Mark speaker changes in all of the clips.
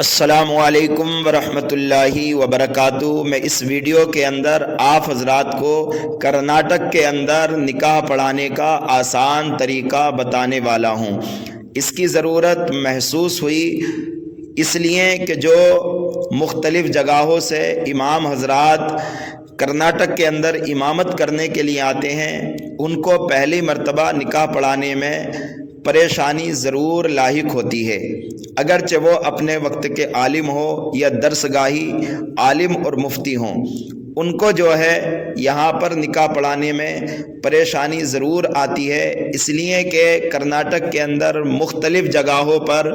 Speaker 1: السلام علیکم ورحمۃ اللہ وبرکاتہ۔ میں اس ویڈیو کے اندر آپ حضرات کو کرناٹک کے اندر نکاح پڑھانے کا آسان طریقہ بتانے والا ہوں۔ اس کی ضرورت محسوس ہوئی اس لیے کہ جو مختلف جگہوں سے امام حضرات کرناٹک کے اندر امامت کرنے کے لیے آتے ہیں، ان کو پہلی مرتبہ نکاح پڑھانے میں پریشانی ضرور لاحق ہوتی ہے، اگرچہ وہ اپنے وقت کے عالم ہو یا درس گاہی عالم اور مفتی ہوں۔ ان کو جو ہے یہاں پر نکاح پڑھانے میں پریشانی ضرور آتی ہے، اس لیے کہ کرناٹک کے اندر مختلف جگہوں پر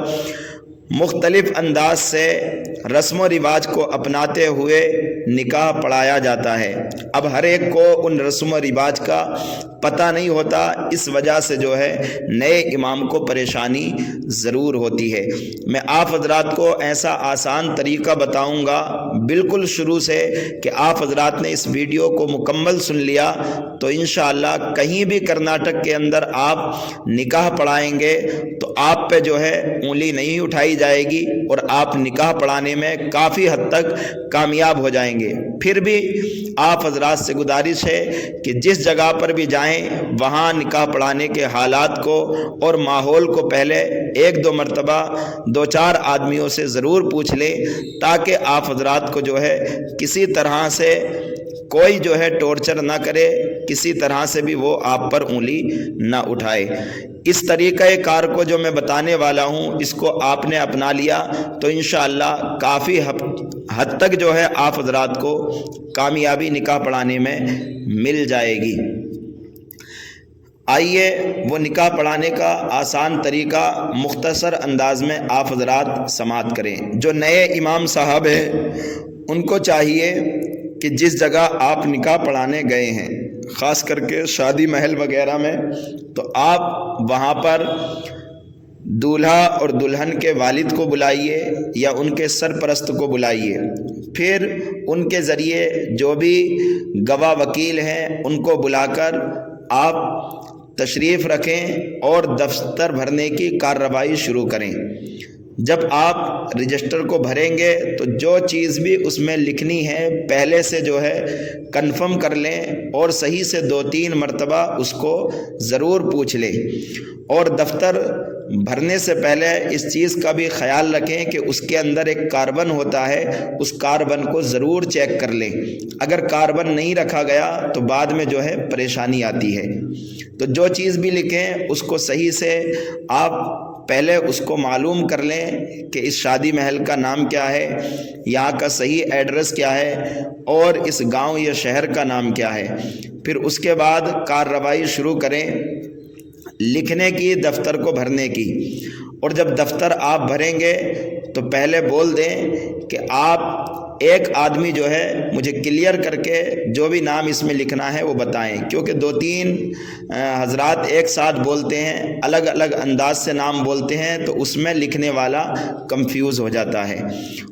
Speaker 1: مختلف انداز سے رسم و رواج کو اپناتے ہوئے نکاح پڑھایا جاتا ہے۔ اب ہر ایک کو ان رسم و رواج کا پتہ نہیں ہوتا، اس وجہ سے جو ہے نئے امام کو پریشانی ضرور ہوتی ہے۔ میں آپ حضرات کو ایسا آسان طریقہ بتاؤں گا بالکل شروع سے کہ آپ حضرات نے اس ویڈیو کو مکمل سن لیا تو انشاءاللہ کہیں بھی کرناٹک کے اندر آپ نکاح پڑھائیں گے تو آپ پہ جو ہے انگلی نہیں اٹھائی جائے گی اور آپ نکاح پڑھانے میں کافی حد تک کامیاب ہو جائیں گے۔ پھر بھی آپ حضرات سے گزارش ہے کہ جس جگہ پر بھی جائیں وہاں نکاح پڑھانے کے حالات کو اور ماحول کو پہلے ایک دو مرتبہ دو چار آدمیوں سے ضرور پوچھ لیں، تاکہ آپ حضرات کو جو ہے کسی طرح سے کوئی جو ہے ٹارچر نہ کرے، کسی طرح سے بھی وہ آپ پر انگلی نہ اٹھائے۔ اس طریقہ کار کو جو میں بتانے والا ہوں، اس کو آپ نے اپنا لیا تو انشاءاللہ کافی حد تک جو ہے آپ حضرات کو کامیابی نکاح پڑھانے میں مل جائے گی۔ آئیے وہ نکاح پڑھانے کا آسان طریقہ مختصر انداز میں آپ حضرات سماعت کریں۔ جو نئے امام صاحب ہیں ان کو چاہیے کہ جس جگہ آپ نکاح پڑھانے گئے ہیں، خاص کر کے شادی محل وغیرہ میں، تو آپ وہاں پر دولہا اور دلہن کے والد کو بلائیے یا ان کے سرپرست کو بلائیے، پھر ان کے ذریعے جو بھی گواہ وکیل ہیں ان کو بلا کر آپ تشریف رکھیں اور دفتر بھرنے کی کارروائی شروع کریں۔ جب آپ رجسٹر کو بھریں گے تو جو چیز بھی اس میں لکھنی ہے پہلے سے جو ہے کنفرم کر لیں اور صحیح سے 2-3 مرتبہ اس کو ضرور پوچھ لیں، اور دفتر بھرنے سے پہلے اس چیز کا بھی خیال رکھیں کہ اس کے اندر ایک کاربن ہوتا ہے، اس کاربن کو ضرور چیک کر لیں۔ اگر کاربن نہیں رکھا گیا تو بعد میں جو ہے پریشانی آتی ہے۔ تو جو چیز بھی لکھیں اس کو صحیح سے آپ پہلے اس کو معلوم کر لیں کہ اس شادی محل کا نام کیا ہے، یہاں کا صحیح ایڈریس کیا ہے، اور اس گاؤں یا شہر کا نام کیا ہے۔ پھر اس کے بعد کارروائی شروع کریں لکھنے کی، دفتر کو بھرنے کی۔ اور جب دفتر آپ بھریں گے تو پہلے بول دیں کہ آپ ایک آدمی جو ہے مجھے کلیئر کر کے جو بھی نام اس میں لکھنا ہے وہ بتائیں، کیونکہ 2-3 حضرات ایک ساتھ بولتے ہیں، الگ الگ انداز سے نام بولتے ہیں، تو اس میں لکھنے والا کنفیوز ہو جاتا ہے۔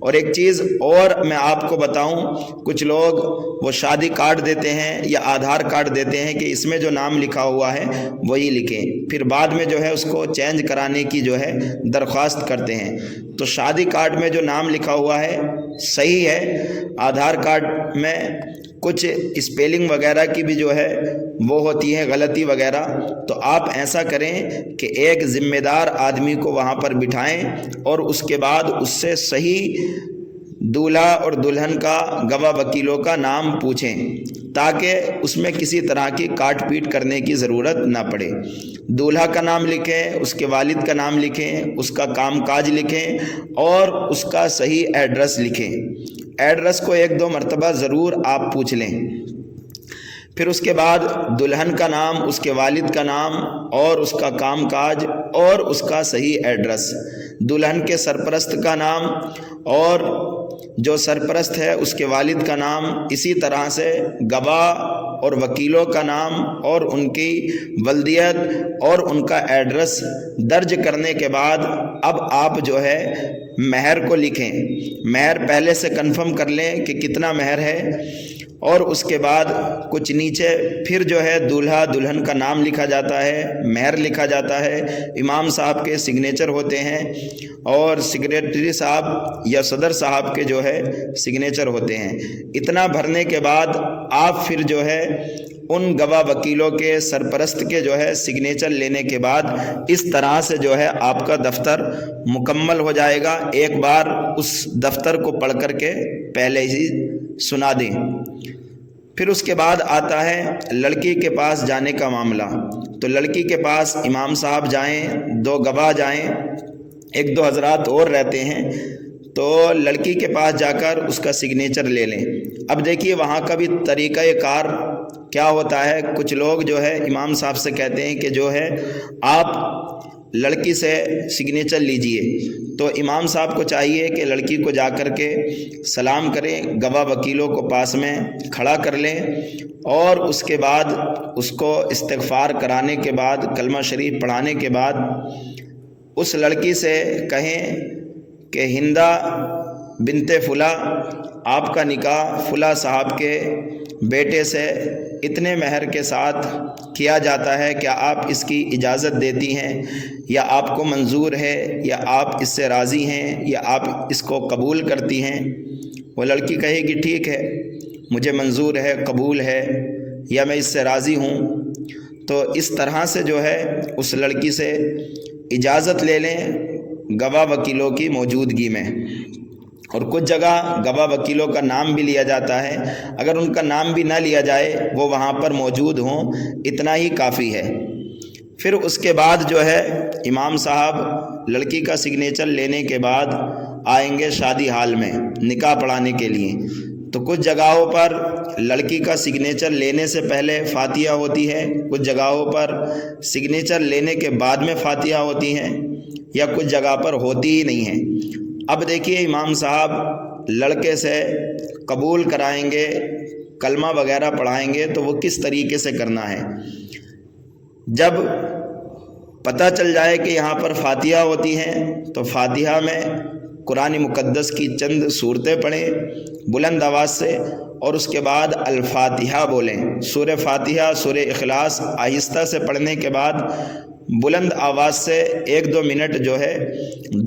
Speaker 1: اور ایک چیز اور میں آپ کو بتاؤں، کچھ لوگ وہ شادی کارڈ دیتے ہیں یا آدھار کارڈ دیتے ہیں کہ اس میں جو نام لکھا ہوا ہے وہی لکھیں، پھر بعد میں جو ہے اس کو چینج کرانے کی جو ہے درخواست کرتے ہیں۔ تو شادی کارڈ میں جو نام لکھا ہوا ہے صحیح ہے، آدھار کارڈ میں کچھ اسپیلنگ وغیرہ کی بھی جو ہے وہ ہوتی ہے غلطی وغیرہ، تو آپ ایسا کریں کہ ایک ذمہ دار آدمی کو وہاں پر بٹھائیں اور اس کے بعد اس سے صحیح دولہا اور دلہن کا گواہ وکیلوں کا نام پوچھیں، تاکہ اس میں کسی طرح کی کاٹ پیٹ کرنے کی ضرورت نہ پڑے۔ دولہا کا نام لکھیں، اس کے والد کا نام لکھیں، اس کا کام کاج لکھیں اور اس کا صحیح ایڈریس لکھیں۔ ایڈریس کو 1-2 مرتبہ ضرور آپ پوچھ لیں۔ پھر اس کے بعد دلہن کا نام، اس کے والد کا نام اور اس کا کام کاج اور اس کا صحیح ایڈریس، دلہن کے سرپرست کا نام اور جو سرپرست ہے اس کے والد کا نام، اسی طرح سے گواہ اور وکیلوں کا نام اور ان کی ولدیت اور ان کا ایڈریس درج کرنے کے بعد اب آپ جو ہے مہر کو لکھیں، مہر پہلے سے کنفرم کر لیں کہ کتنا مہر ہے، اور اس کے بعد کچھ نیچے پھر جو ہے دولہا دلہن کا نام لکھا جاتا ہے، مہر لکھا جاتا ہے، امام صاحب کے سگنیچر ہوتے ہیں اور سیکریٹری صاحب یا صدر صاحب کے جو ہے سگنیچر ہوتے ہیں۔ اتنا بھرنے کے بعد آپ پھر جو ہے ان گواہ وکیلوں کے سرپرست کے جو ہے سگنیچر لینے کے بعد اس طرح سے جو ہے آپ کا دفتر مکمل ہو جائے گا۔ ایک بار اس دفتر کو پڑھ کر کے پہلے ہی سنا دیں۔ پھر اس کے بعد آتا ہے لڑکی کے پاس جانے کا معاملہ۔ تو لڑکی کے پاس امام صاحب جائیں، 2 گواہ جائیں، 1-2 حضرات اور رہتے ہیں، تو لڑکی کے پاس جا کر اس کا سگنیچر لے لیں۔ اب دیکھیے وہاں کا بھی طریقہ کار کیا ہوتا ہے۔ کچھ لوگ جو ہے امام صاحب سے کہتے ہیں کہ جو ہے آپ لڑکی سے سگنیچر لیجئے، تو امام صاحب کو چاہیے کہ لڑکی کو جا کر کے سلام کریں، گواہ وکیلوں کو پاس میں کھڑا کر لیں، اور اس کے بعد اس کو استغفار کرانے کے بعد، کلمہ شریف پڑھانے کے بعد اس لڑکی سے کہیں کہ ہندہ بنت فلاں، آپ کا نکاح فلاں صاحب کے بیٹے سے اتنے مہر کے ساتھ کیا جاتا ہے، کیا آپ اس کی اجازت دیتی ہیں، یا آپ کو منظور ہے، یا آپ اس سے راضی ہیں، یا آپ اس کو قبول کرتی ہیں؟ وہ لڑکی کہے گی ٹھیک ہے، مجھے منظور ہے، قبول ہے، یا میں اس سے راضی ہوں۔ تو اس طرح سے جو ہے اس لڑکی سے اجازت لے لیں گواہ وکیلوں کی موجودگی میں۔ اور کچھ جگہ گواہ وکیلوں کا نام بھی لیا جاتا ہے، اگر ان کا نام بھی نہ لیا جائے، وہ وہاں پر موجود ہوں، اتنا ہی کافی ہے۔ پھر اس کے بعد جو ہے امام صاحب لڑکی کا سگنیچر لینے کے بعد آئیں گے شادی ہال میں نکاح پڑھانے کے لیے۔ تو کچھ جگہوں پر لڑکی کا سگنیچر لینے سے پہلے فاتحہ ہوتی ہے، کچھ جگہوں پر سگنیچر لینے کے بعد میں فاتحہ ہوتی ہیں، یا کچھ جگہ پر ہوتی ہی نہیں ہے۔ اب دیکھیے امام صاحب لڑکے سے قبول کرائیں گے، کلمہ وغیرہ پڑھائیں گے، تو وہ کس طریقے سے کرنا ہے۔ جب پتہ چل جائے کہ یہاں پر فاتحہ ہوتی ہیں، تو فاتحہ میں قرآن مقدس کی چند صورتیں پڑھیں بلند آواز سے، اور اس کے بعد الفاتحہ بولیں۔ سورہ فاتحہ، سورہ اخلاص آہستہ سے پڑھنے کے بعد بلند آواز سے 1-2 منٹ جو ہے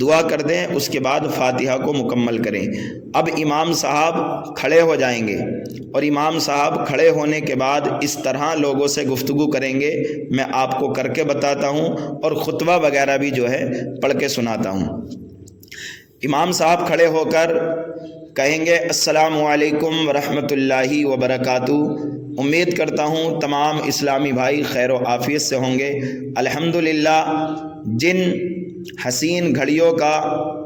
Speaker 1: دعا کر دیں، اس کے بعد فاتحہ کو مکمل کریں۔ اب امام صاحب کھڑے ہو جائیں گے، اور امام صاحب کھڑے ہونے کے بعد اس طرح لوگوں سے گفتگو کریں گے، میں آپ کو کر کے بتاتا ہوں، اور خطبہ وغیرہ بھی جو ہے پڑھ کے سناتا ہوں۔ امام صاحب کھڑے ہو کر کہیں گے السلام علیکم ورحمۃ اللہ وبرکاتہ۔ امید کرتا ہوں تمام اسلامی بھائی خیر و عافیت سے ہوں گے۔ الحمدللہ جن حسین گھڑیوں کا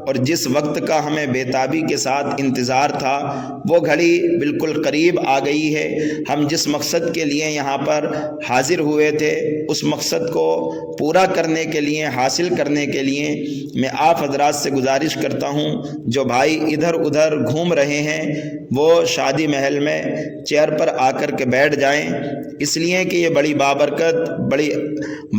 Speaker 1: اور جس وقت کا ہمیں بےتابی کے ساتھ انتظار تھا، وہ گھڑی بالکل قریب آ گئی ہے۔ ہم جس مقصد کے لیے یہاں پر حاضر ہوئے تھے، اس مقصد کو پورا کرنے کے لیے، حاصل کرنے کے لیے میں آپ حضرات سے گزارش کرتا ہوں، جو بھائی ادھر ادھر گھوم رہے ہیں وہ شادی محل میں چیئر پر آ کر کے بیٹھ جائیں، اس لیے کہ یہ بڑی بابرکت، بڑی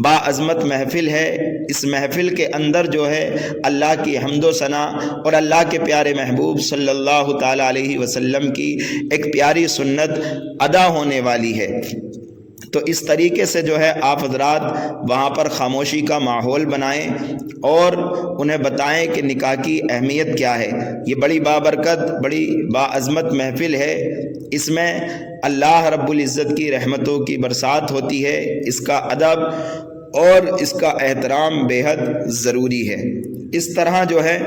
Speaker 1: باعظمت محفل ہے۔ اس محفل کے اندر جو ہے اللہ کی حمد و ثنا اور اللہ کے پیارے محبوب صلی اللہ تعالیٰ علیہ وسلم کی ایک پیاری سنت ادا ہونے والی ہے۔ تو اس طریقے سے جو ہے آپ حضرات وہاں پر خاموشی کا ماحول بنائیں اور انہیں بتائیں کہ نکاح کی اہمیت کیا ہے۔ یہ بڑی بابرکت، بڑی باعظمت محفل ہے، اس میں اللہ رب العزت کی رحمتوں کی برسات ہوتی ہے، اس کا ادب اور اس کا احترام بے حد ضروری ہے۔ اس طرح جو ہے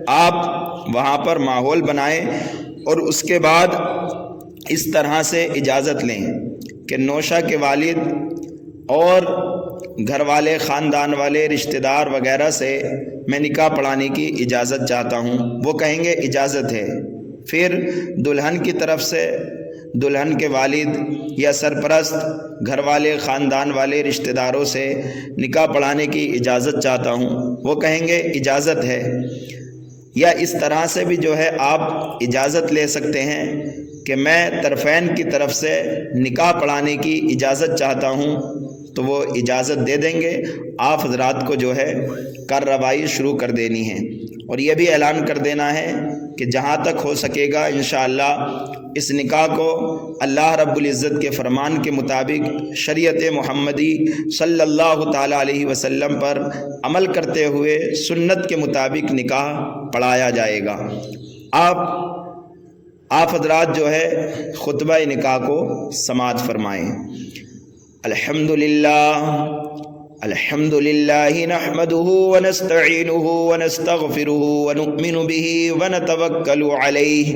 Speaker 1: آپ وہاں پر ماحول بنائیں، اور اس کے بعد اس طرح سے اجازت لیں کہ نوشہ کے والد اور گھر والے، خاندان والے، رشتہ دار وغیرہ سے میں نکاح پڑھانے کی اجازت چاہتا ہوں۔ وہ کہیں گے اجازت ہے۔ پھر دلہن کی طرف سے دلہن کے والد یا سرپرست گھر والے، خاندان والے، رشتہ داروں سے نکاح پڑھانے کی اجازت چاہتا ہوں، وہ کہیں گے اجازت ہے۔ یا اس طرح سے بھی جو ہے آپ اجازت لے سکتے ہیں کہ میں طرفین کی طرف سے نکاح پڑھانے کی اجازت چاہتا ہوں، تو وہ اجازت دے دیں گے۔ آپ حضرات کو جو ہے کارروائی شروع کر دینی ہے، اور یہ بھی اعلان کر دینا ہے کہ جہاں تک ہو سکے گا انشاءاللہ اس نکاح کو اللہ رب العزت کے فرمان کے مطابق شریعت محمدی صلی اللہ تعالیٰ علیہ وسلم پر عمل کرتے ہوئے سنت کے مطابق نکاح پڑھایا جائے گا۔ آپ حضرات جو ہے خطبہ نکاح کو سماعت فرمائیں۔ الحمد لله نحمده ونستعينه ونستغفره ونؤمن به ونتوكل عليه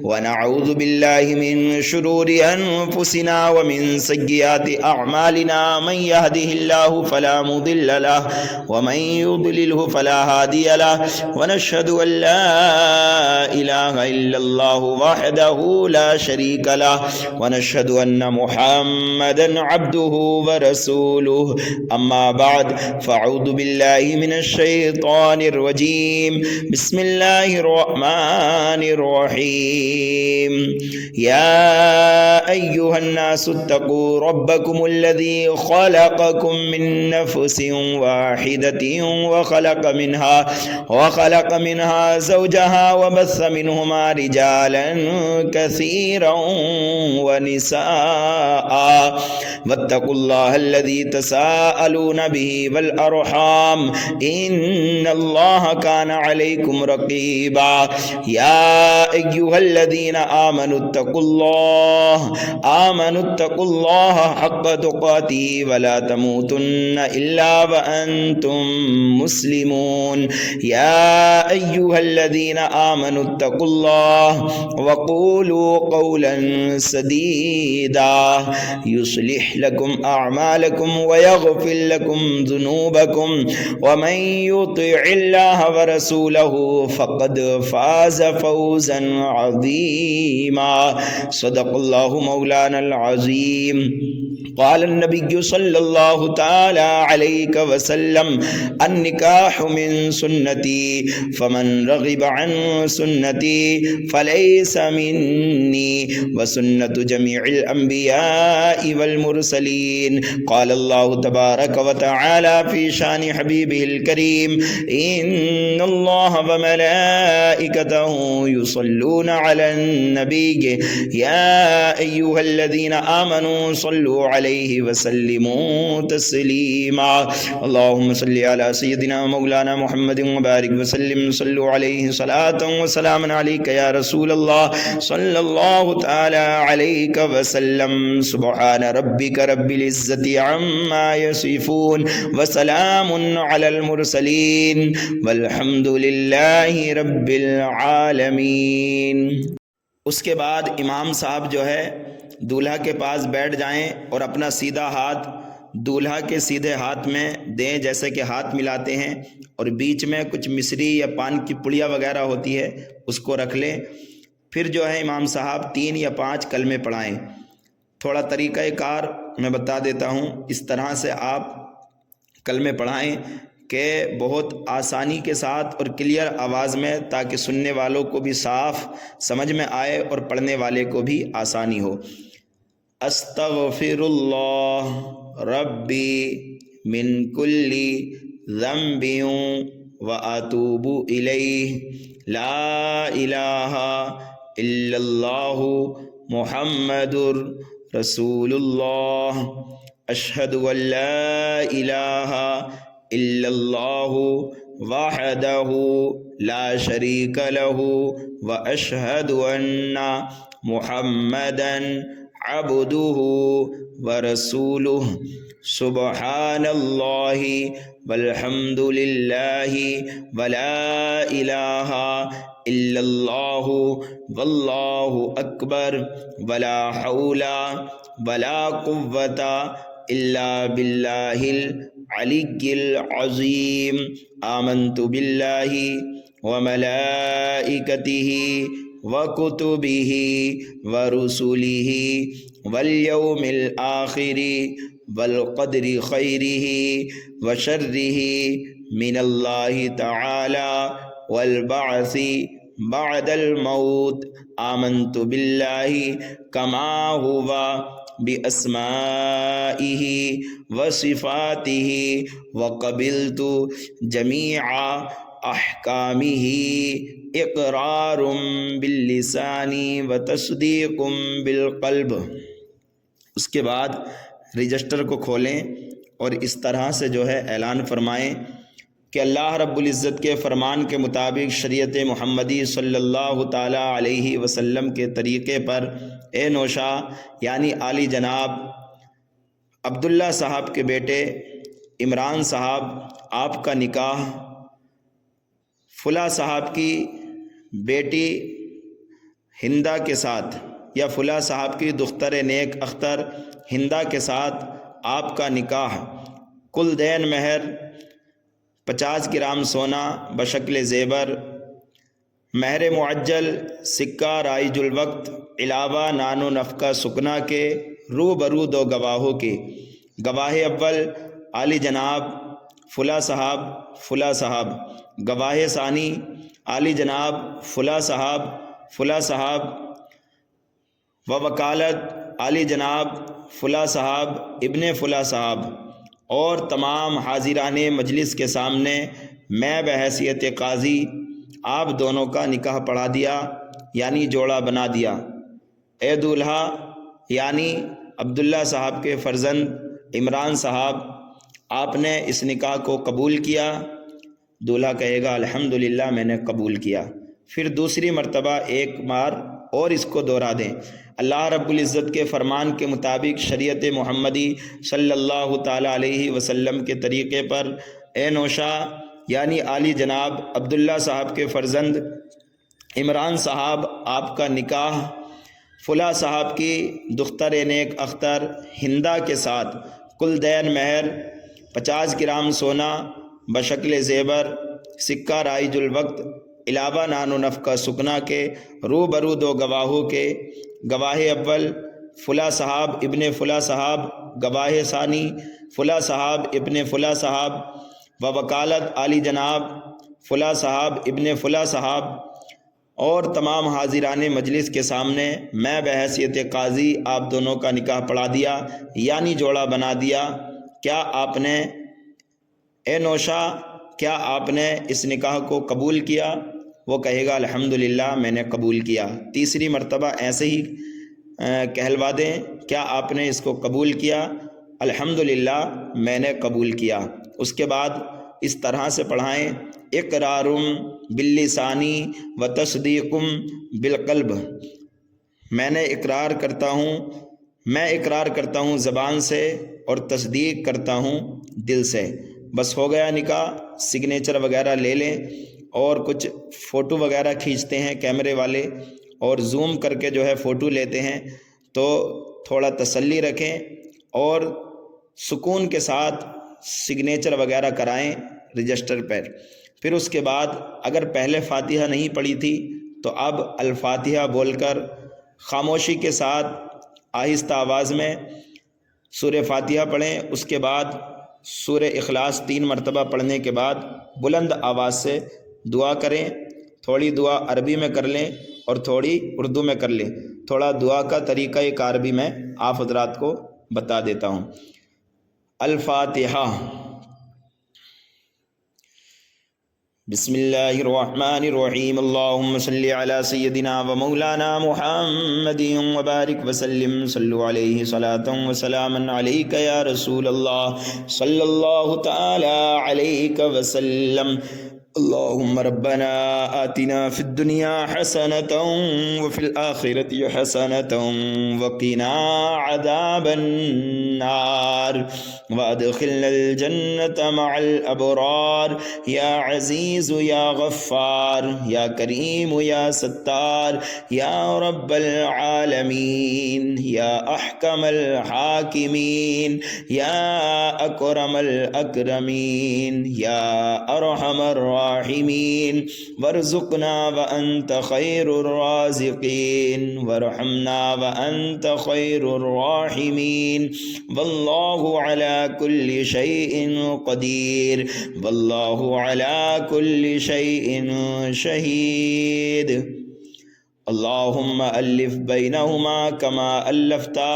Speaker 1: ونعوذ بالله من شرور أنفسنا ومن سيئات أعمالنا من يهده الله فلا مضل له ومن يضلله فلا هادي له ونشهد أن لا إله إلا الله وحده لا شريك له ونشهد أن محمدا عبده ورسوله أما بعد فاعوذ بالله من الشيطان الرجيم بسم الله الرحمن الرحيم يا أيها الناس اتقوا ربكم الذي خلقكم من نفس واحدة وخلق منها زوجها وبث منهما رجالا كثيرا ونساء واتقوا الله الذي تساءلون به والأرحام إن الله كان عليكم رقيبا يا أيها الذين آمنوا اتقوا الله حق تقاته ولا تموتن إلا وأنتم مسلمون يا أيها الذين آمنوا اتقوا الله وقولوا قولا سديدا يصلح لكم أعمالكم ويغفر لكم ذنوبكم ومن يطع الله ورسوله فقد فاز فوزا عظيما صدق الله مولانا العظيم قال النبي صلى الله تعالى عليه وسلم النكاح من سنتي فمن رغب عن سنتي فليس مني وسنة جميع الأنبياء والمرسلين قال الله تبارك وتعالى في شان حبيبه الكريم إن الله وملائكته يصلون على النبي يا أيها الذين آمنوا صلوا عليه وسلموا تسليما اللهم صل على سيدنا مولانا محمد وبارك وسلم صلوا عليه صلاة وسلاما عليك يا رسول الله صلى الله تعالى عليك وسلم سبحان ربك رب العزة عما يصفون وسلام على المرسلين والحمد لله رب العالمین۔ اس کے بعد امام صاحب جو ہے دولہا کے پاس بیٹھ جائیں اور اپنا سیدھا ہاتھ دولہا کے سیدھے ہاتھ میں دیں، جیسے کہ ہاتھ ملاتے ہیں، اور بیچ میں کچھ مصری یا پان کی پڑیا وغیرہ ہوتی ہے اس کو رکھ لیں۔ پھر جو ہے امام صاحب 3 یا 5 کلمے پڑھائیں۔ تھوڑا طریقہ کار میں بتا دیتا ہوں، اس طرح سے آپ کلمے پڑھائیں کہ بہت آسانی کے ساتھ اور کلیئر آواز میں، تاکہ سننے والوں کو بھی صاف سمجھ میں آئے اور پڑھنے والے کو بھی آسانی ہو۔ استغفر اللہ ربی من کل ذنب واتوب الیہ لا الہ الا اللہ محمد رسول اللہ اشہد ان لا الہ الا اللہ وحدہ لا شریک لہ واشہد ان محمدا عبدہ ورسولہ سبحان اللہ والحمد للہ ولا الہ الا اللہ واللہ اکبر ولا حول ولا قوة الا باللہ العلی العظیم آمنت باللہ وملائکتہ وکتبہ ورسلہ والیوم الآخر والقدر خیرہ وشرہ من اللہ تعالی والبعث بعد الموت آمنت باللہ کما ہوا بأسمائہ وصفاتہ وقبلت جمیع احکامہ اقرار باللسان و تصدیق بالقلب۔ اس کے بعد رجسٹر کو کھولیں اور اس طرح سے جو ہے اعلان فرمائیں کہ اللہ رب العزت کے فرمان کے مطابق شریعت محمدی صلی اللہ تعالیٰ علیہ وسلم کے طریقے پر اے نوشا یعنی عالی جناب عبداللہ صاحب کے بیٹے عمران صاحب، آپ کا نکاح فلاں صاحب کی بیٹی ہندا کے ساتھ یا فلاں صاحب کی دختر نیک اختر ہندا کے ساتھ آپ کا نکاح کل دین مہر 50 گرام سونا بشکل زیور، مہر معجل سکہ رائج الوقت، علاوہ نان و نفقہ سکنا کے روبرو 2 گواہوں کے، گواہ اول عالی جناب فلاں صاحب فلاں صاحب، گواہ ثانی عالی جناب فلاں صاحب فلاں صاحب، و وکالت عالی جناب فلاں صاحب ابن فلاں صاحب، اور تمام حاضران مجلس کے سامنے میں بحیثیت قاضی آپ دونوں کا نکاح پڑھا دیا یعنی جوڑا بنا دیا۔ اے دولہا یعنی عبداللہ صاحب کے فرزند عمران صاحب، آپ نے اس نکاح کو قبول کیا؟ دولہا کہے گا الحمدللہ میں نے قبول کیا۔ پھر دوسری مرتبہ ایک بار اور اس کو دہرا دیں، اللہ رب العزت کے فرمان کے مطابق شریعت محمدی صلی اللہ تعالیٰ علیہ وسلم کے طریقے پر اے نوشا یعنی عالی جناب عبداللہ صاحب کے فرزند عمران صاحب، آپ کا نکاح فلاں صاحب کی دختر نیک اختر ہندا کے ساتھ کل دین مہر 50 گرام سونا بشکل زیور، سکہ رائج الوقت، علاوہ نان و نفقہ سکنا کے روبرو 2 گواہوں کے، گواہ اول فلاں صاحب ابن فلاں صاحب، گواہ ثانی فلاں صاحب ابن فلاں صاحب، و وکالت عالی جناب فلاں صاحب ابن فلاں صاحب، اور تمام حاضران مجلس کے سامنے میں بحیثیت قاضی آپ دونوں کا نکاح پڑھا دیا یعنی جوڑا بنا دیا۔ کیا آپ نے اے نوشا کیا آپ نے اس نکاح کو قبول کیا؟ وہ کہے گا الحمدللہ میں نے قبول کیا۔ تیسری مرتبہ ایسے ہی کہلوا دیں، کیا آپ نے اس کو قبول کیا؟ الحمدللہ میں نے قبول کیا۔ اس کے بعد اس طرح سے پڑھائیں، اقرار باللسانی و تصدیق بالقلب، میں اقرار کرتا ہوں زبان سے اور تصدیق کرتا ہوں دل سے۔ بس ہو گیا نکاح۔ سگنیچر وغیرہ لے لیں اور کچھ فوٹو وغیرہ کھینچتے ہیں کیمرے والے اور زوم کر کے جو ہے فوٹو لیتے ہیں، تو تھوڑا تسلی رکھیں اور سکون کے ساتھ سگنیچر وغیرہ کرائیں رجسٹر پر۔ پھر اس کے بعد اگر پہلے فاتحہ نہیں پڑھی تھی تو اب الفاتحہ بول کر خاموشی کے ساتھ آہستہ آواز میں سورہ فاتحہ پڑھیں۔ اس کے بعد سورہ اخلاص 3 مرتبہ پڑھنے کے بعد بلند آواز سے دعا کریں۔ تھوڑی دعا عربی میں کر لیں اور تھوڑی اردو میں کر لیں۔ تھوڑا دعا کا طریقہ کار بھی میں آپ حضرات کو بتا دیتا ہوں۔ الفاتحہ۔ بسم اللہ الرحمن الرحیم، اللہم صلی علی سیدنا و مولانا محمد وبارک وسلم، صلو علیہ صلاۃ و سلام علیک یا رسول اللہ صلی اللہ تعالی علیہ وسلم۔ اللہم ربنا آتنا فی الدنیا حسنۃ وفی الآخرۃ حسنۃ وقنا عذاب النار وادخلنا الجنۃ مع الابرار یا عزیز یا غفار یا کریم یا ستار یا رب العالمین یا احکم الحاکمین یا اکرم الاکرمین یا ارحم الراحمین وارزقنا وانت خیر الرازقین وارحمنا وانت خیر الراحمین واللہ علی کل شیء قدیر واللہ علی کل شیء شہید۔ اللہم الف بینہما کما الفتا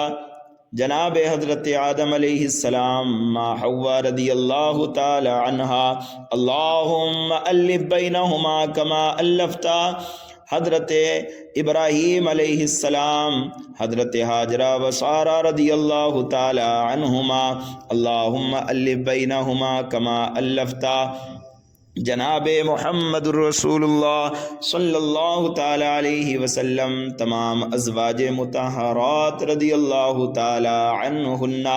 Speaker 1: جناب حضرت آدم علیہ السلام ما حوا رضی اللہ تعالی عنہا، اللہم الف بینہما کما الفتا حضرت ابراہیم علیہ السلام، حضرت حاجرہ و سارہ رضی اللہ تعالی عنہما، اللہم الف بینہما کما الفتا جناب محمد الرسول اللہ صلی اللہ تعالی علیہ وسلم، تمام ازواج مطہرات رضی اللہ تعالی عنہن،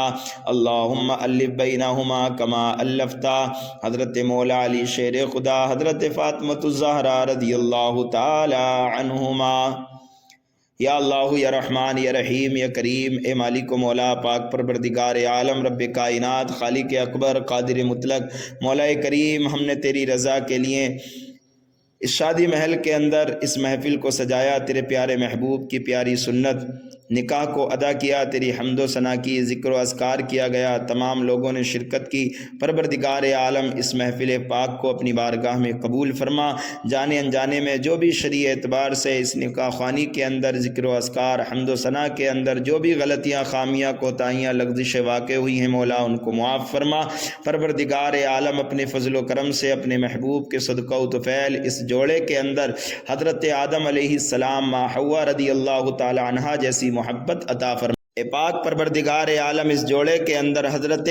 Speaker 1: اللہم الف بینہما کما الفتا حضرت مولا علی شیر خدا، حضرت فاطمۃ الزہرا رضی اللہ تعالی عنہما۔ یا اللہ یا رحمان یا رحیم یا کریم، اے مالک و مولا پاک پروردگار عالم، رب کائنات، خالق اکبر، قادر مطلق، مولا کریم، ہم نے تیری رضا کے لیے اس شادی محل کے اندر اس محفل کو سجایا، تیرے پیارے محبوب کی پیاری سنت نکاح کو ادا کیا، تیری حمد و ثنا کی، ذکر و اذکار کیا گیا، تمام لوگوں نے شرکت کی۔ پروردگار عالم اس محفل پاک کو اپنی بارگاہ میں قبول فرما، جانے انجانے میں جو بھی شرعی اعتبار سے اس نکاح خوانی کے اندر ذکر و اذکار، حمد و ثنا کے اندر جو بھی غلطیاں، خامیاں، کوتاہیاں، لغزشیں واقع ہوئی ہیں، مولا ان کو معاف فرما۔ پروردگار عالم اپنے فضل و کرم سے اپنے محبوب کے صدقہ و طفیل اس جوڑے کے اندر حضرت آدم علیہ السلام ما حوا رضی اللہ تعالی عنہا جیسی محبت عطا فرما۔ اے پاک پروردگار عالم اس جوڑے کے اندر حضرت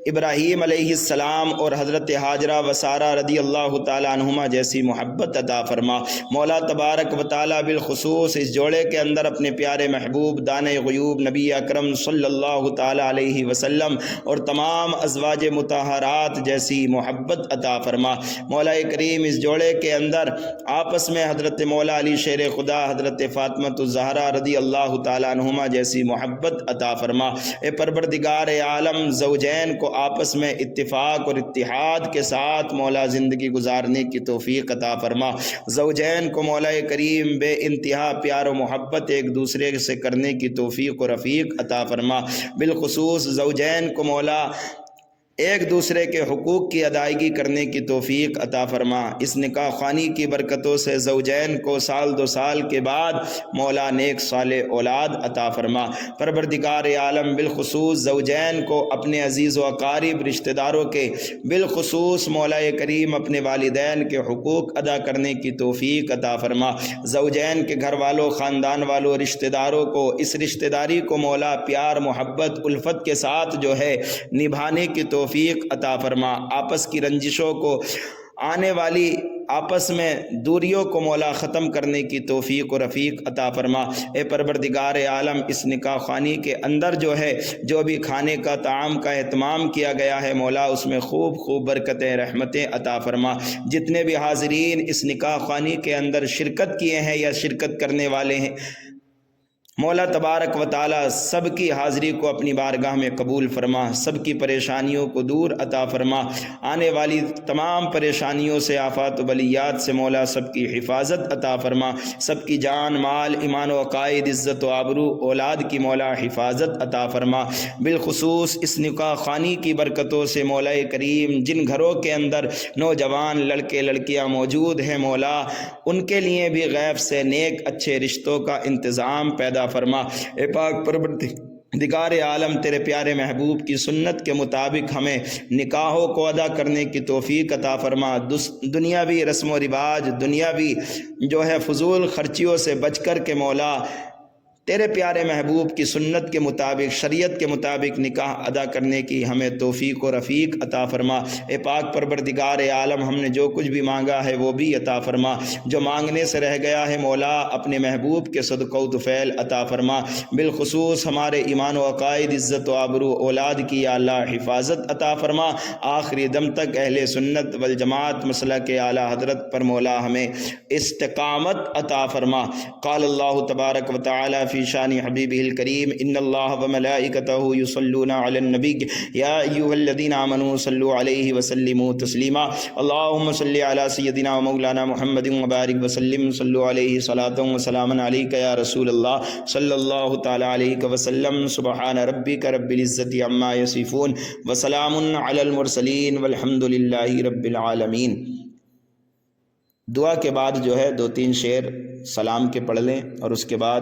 Speaker 1: ابراہیم علیہ السلام اور حضرت حاجرہ و سارہ رضی اللہ تعالی عنہما جیسی محبت عطا فرما۔ مولا تبارک و تعالی بالخصوص اس جوڑے کے اندر اپنے پیارے محبوب دانِ غیوب نبی اکرم صلی اللہ تعالی علیہ وسلم اور تمام ازواج مطہرات جیسی محبت عطا فرما۔ مولا کریم اس جوڑے کے اندر آپس میں حضرت مولا علی شیر خدا، حضرت فاطمۃ الزہرا رضی اللہ تعالی عنہما جیسی محبت عطا فرما۔ اے پروردگار عالم زوجین کو آپس میں اتفاق اور اتحاد کے ساتھ مولا زندگی گزارنے کی توفیق عطا فرما۔ زوجین کو مولا کریم بے انتہا پیار و محبت ایک دوسرے سے کرنے کی توفیق و رفیق عطا فرما۔ بالخصوص زوجین کو مولا ایک دوسرے کے حقوق کی ادائیگی کرنے کی توفیق عطا فرما۔ اس نکاح خوانی کی برکتوں سے زوجین کو سال دو سال کے بعد مولا نیک صالح اولاد عطا فرما۔ پروردگار عالم بالخصوص زوجین کو اپنے عزیز و اقارب رشتہ داروں کے، بالخصوص مولا کریم اپنے والدین کے حقوق ادا کرنے کی توفیق عطا فرما۔ زوجین کے گھر والوں، خاندان والوں، رشتہ داروں کو اس رشتہ داری کو مولا پیار، محبت، الفت کے ساتھ جو ہے نبھانے کی توفیق عطا فرما۔ آپس کی رنجشوں کو، آنے والی آپس میں دوریوں کو مولا ختم کرنے کی توفیق و رفیق عطا فرما۔ اے پروردگار عالم اس نکاح خوانی کے اندر جو ہے جو بھی کھانے کا، طعام کا اہتمام کیا گیا ہے مولا اس میں خوب خوب برکتیں، رحمتیں عطا فرما۔ جتنے بھی حاضرین اس نکاح خوانی کے اندر شرکت کیے ہیں یا شرکت کرنے والے ہیں، مولا تبارک و تعالی سب کی حاضری کو اپنی بارگاہ میں قبول فرما، سب کی پریشانیوں کو دور عطا فرما۔ آنے والی تمام پریشانیوں سے، آفات و بلیات سے مولا سب کی حفاظت عطا فرما۔ سب کی جان، مال، ایمان و عقائد، عزت و آبرو، اولاد کی مولا حفاظت عطا فرما۔ بالخصوص اس نکاح خوانی کی برکتوں سے مولا کریم جن گھروں کے اندر نوجوان لڑکے لڑکیاں موجود ہیں مولا ان کے لیے بھی غیب سے نیک اچھے رشتوں کا انتظام پیدا فرما۔ اے پاک پروردگار عالم تیرے پیارے محبوب کی سنت کے مطابق ہمیں نکاحوں کو ادا کرنے کی توفیق عطا فرما۔ دنیاوی رسم و رواج، دنیاوی جو ہے فضول خرچیوں سے بچ کر کے مولا تیرے پیارے محبوب کی سنت کے مطابق، شریعت کے مطابق نکاح ادا کرنے کی ہمیں توفیق و رفیق عطا فرما۔ اے پاک پروردگار عالم ہم نے جو کچھ بھی مانگا ہے وہ بھی عطا فرما، جو مانگنے سے رہ گیا ہے مولا اپنے محبوب کے صدقہ و طفیل عطا فرما۔ بالخصوص ہمارے ایمان و عقائد، عزت و آبرو، اولاد کی یا اللہ حفاظت عطا فرما۔ آخری دم تک اہل سنت والجماعت مسلک اعلیٰ حضرت پر مولا ہمیں استقامت عطا فرما۔ قال اللہ تبارک و تعالی فی شان حبیبہ الکریم ان اللہ وملائکتہ یصلون علی النبی یا ایھا الذین آمنوا صلوا علیہ وسلموا تسلیما اللہم صلی علی سیدنا ومولانا محمد وبارک وسلم صلوا علیہ صلاۃ وسلاما علیک یا رسول اللہ صلی اللہ تعالی علیہ وسلم سبحان ربک رب العزۃ عما یصفون وسلام علی المرسلین والحمد للہ رب العالمین۔ دعا کے بعد جو ہے 2-3 شعر سلام کے پڑھ لیں اور اس کے بعد